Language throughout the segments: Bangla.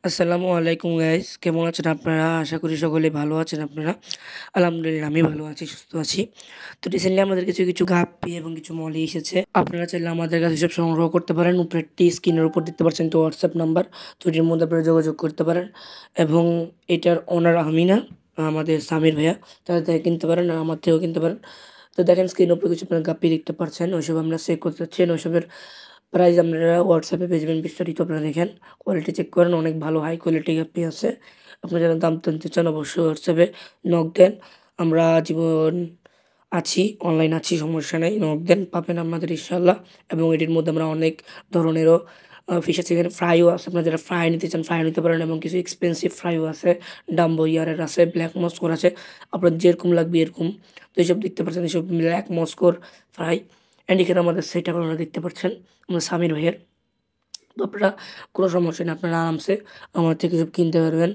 আসসালামু আলাইকুম গাইস, কেমন আছেন আপনারা? আশা করি সকলে ভালো আছেন আপনারা। আলহামদুলিল্লাহ আমি ভালো আছি, সুস্থ আছি। তো রিসেন্টলি আমাদের কিছু গাপ্পি এবং কিছু মলি এসেছে। আপনারা চাইলে আমাদের কাছে এসব সংগ্রহ করতে পারেন। উপরে একটি স্ক্রিনের উপর দেখতে পাচ্ছেন একটি হোয়াটসঅ্যাপ নাম্বার। তো এটির মধ্যে আপনারা যোগাযোগ করতে পারেন এবং এটার ওনার আমি না, আমাদের সামির ভাইয়া। তাদের থেকে কিনতে পারেন আর আমার থেকেও কিনতে পারেন। তো দেখেন স্ক্রিনের উপরে কিছু আপনারা গাপ্পি দেখতে পাচ্ছেন, ওইসব আমরা চেক করতে চাচ্ছেন। ওইসবের প্রাইস আপনারা হোয়াটসঅ্যাপে পেয়ে যাবেন, বিস্তারিত আপনারা দেখেন, কোয়ালিটি চেক করেন, অনেক ভালো হাই কোয়ালিটি গাপ্পি আছে। আপনারা যারা দাম জানতে চান অবশ্যই হোয়াটসঅ্যাপে নক দেন। আমরা জীবন আছি, অনলাইন আছি, সমস্যা নেই, নক দেন, পাবেন আমাদের ইনশাআল্লাহ। এবং এটির মধ্যে আমরা অনেক ধরনেরও ফিশ আছে, এখানে ফ্রাইও আছে। আপনারা যারা ফ্রাই নিতে চান ফ্রাই নিতে পারেন এবং কিছু এক্সপেন্সিভ ফ্রাইও আছে, ডাম্বো ইয়ারের আছে, ব্ল্যাক মস্কোর আছে, আপনার যেরকম লাগবে এরকম। তো এইসব দেখতে পাচ্ছেন, এইসব ব্ল্যাক মস্কোর ফ্রাই। অ্যান্ড এখানে আমাদের সেট আপনারা দেখতে পাচ্ছেন আমার সামির ভাইয়ের। তো আপনারা কোনো সমস্যা নেই, আপনারা আরামসে আমার থেকে সব কিনতে পারবেন।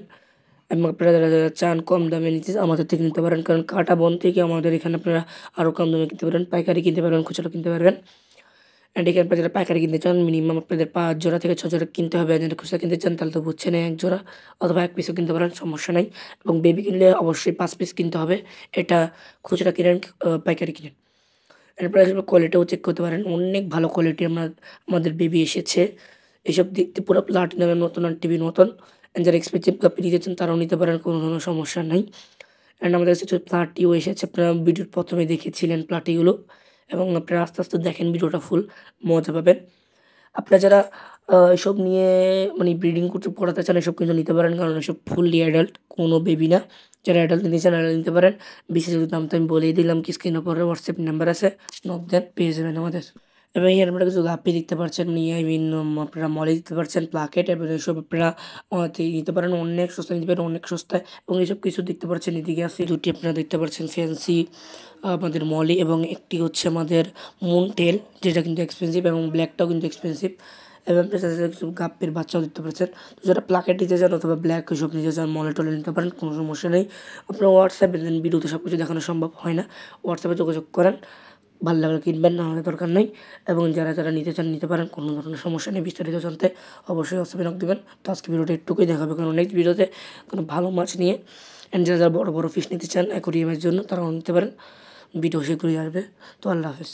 এবং আপনারা যারা চান কম দামে নিতে আমাদের থেকে নিতে পারেন, কারণ কাটা বন থেকে আমাদের এখানে আপনারা আরও কম দামে কিনতে পারেন, পাইকারি কিনতে পারবেন, খুচরা কিনতে পারবেন। অ্যান্ড এখানে আপনারা যারা পাইকারি কিনতে চান মিনিমাম আপনাদের ৫ জোড়া থেকে ৬ জোড়া কিনতে হবে। আর যদি খুচরা কিনতে চান তাহলে তো বুঝছেন ১ জোড়া অথবা ১ পিসও কিনতে পারেন, সমস্যা নেই। এবং বেবি কিনলে অবশ্যই ৫ পিস কিনতে হবে। এটা খুচরা কিনেন, পাইকারি কিনেন। এরপরে আসলে কোয়ালিটিও চেক করতে পারেন, অনেক ভালো কোয়ালিটি আমাদের বেবি এসেছে। এসব দেখতে পুরো প্লাটিনামের মতন আর টিভির মতন। অ্যান্ড যারা এক্সপেন্সিভ কাপি নিতে চান তারাও নিতে পারেন, কোনো ধরনের সমস্যা নাই। অ্যান্ড আমাদের কাছে কিছু প্লাটিও এসেছে, আপনারা ভিডিওর প্রথমে দেখেছিলেন প্লাটিগুলো, এবং আপনারা আস্তে আস্তে দেখেন ভিডিওটা ফুল, মজা পাবেন। আপনারা যারা এসব নিয়ে মানে ব্রিডিং করতে পড়াতে চান এসব কিন্তু নিতে পারেন, কারণ এসব ফুললি অ্যাডাল্ট, কোনো বেবি না। যারা অ্যাডাল্ট নিতে চান অ্যাডাল্ট নিতে পারেন। বিশেষত দাম তো আমি বলেই দিলাম, কি স্ক্রিনের পরে হোয়াটসঅ্যাপ নাম্বার আছে, নক দেন, পেয়ে যাবেন আমাদের। এবং এর আপনারা কিছু গাপ্পি দেখতে পাচ্ছেন, নিয়ে আই মিন আপনারা মলে দিতে পারছেন প্লাকেট, এবং এসব আপনারা নিতে পারেন অনেক সস্তায়, নিতে পারেন অনেক সস্তায়। এবং এইসব কিছু দেখতে পাচ্ছেন, এদিকে আছে দুটি আপনারা দেখতে পাচ্ছেন ফ্যান্সি আমাদের মলি, এবং একটি হচ্ছে আমাদের মুনটেল, যেটা কিন্তু এক্সপেন্সিভ, এবং ব্ল্যাকটাও কিন্তু এক্সপেন্সিভ। এবং আপনার সাথে সাথে কিছু গাপ্পির বাচ্চাও দেখতে পাচ্ছেন। তো যারা প্লাকেট নিতে চান অথবা ব্ল্যাক এসব নিতে চান মলে টলে নিতে পারেন, কোনো সমস্যা নেই। আপনারা হোয়াটসঅ্যাপে দেন, ভিডিওতে সব কিছু দেখানো সম্ভব হয় না, হোয়াটসঅ্যাপে যোগাযোগ করেন, ভালো লাগলে কিনবেন, না হলে দরকার নেই। এবং যারা নিতে চান নিতে পারেন, কোনো ধরনের সমস্যা নেই। বিস্তারিত জানতে অবশ্যই হোয়াটসঅ্যাপে নক দেবেন। তো আজকে ভিডিওটা একটুকুই দেখাবে, কারণ নেক্সট ভিডিওতে কোনো ভালো মাছ নিয়ে, অ্যান্ড যারা বড় বড় ফিশ নিতে চান অ্যাকোরিয়ামের জন্য তারাও নিতে পারেন, ভিডিও শীঘ্রই আসবে। তো আল্লাহ হাফেজ।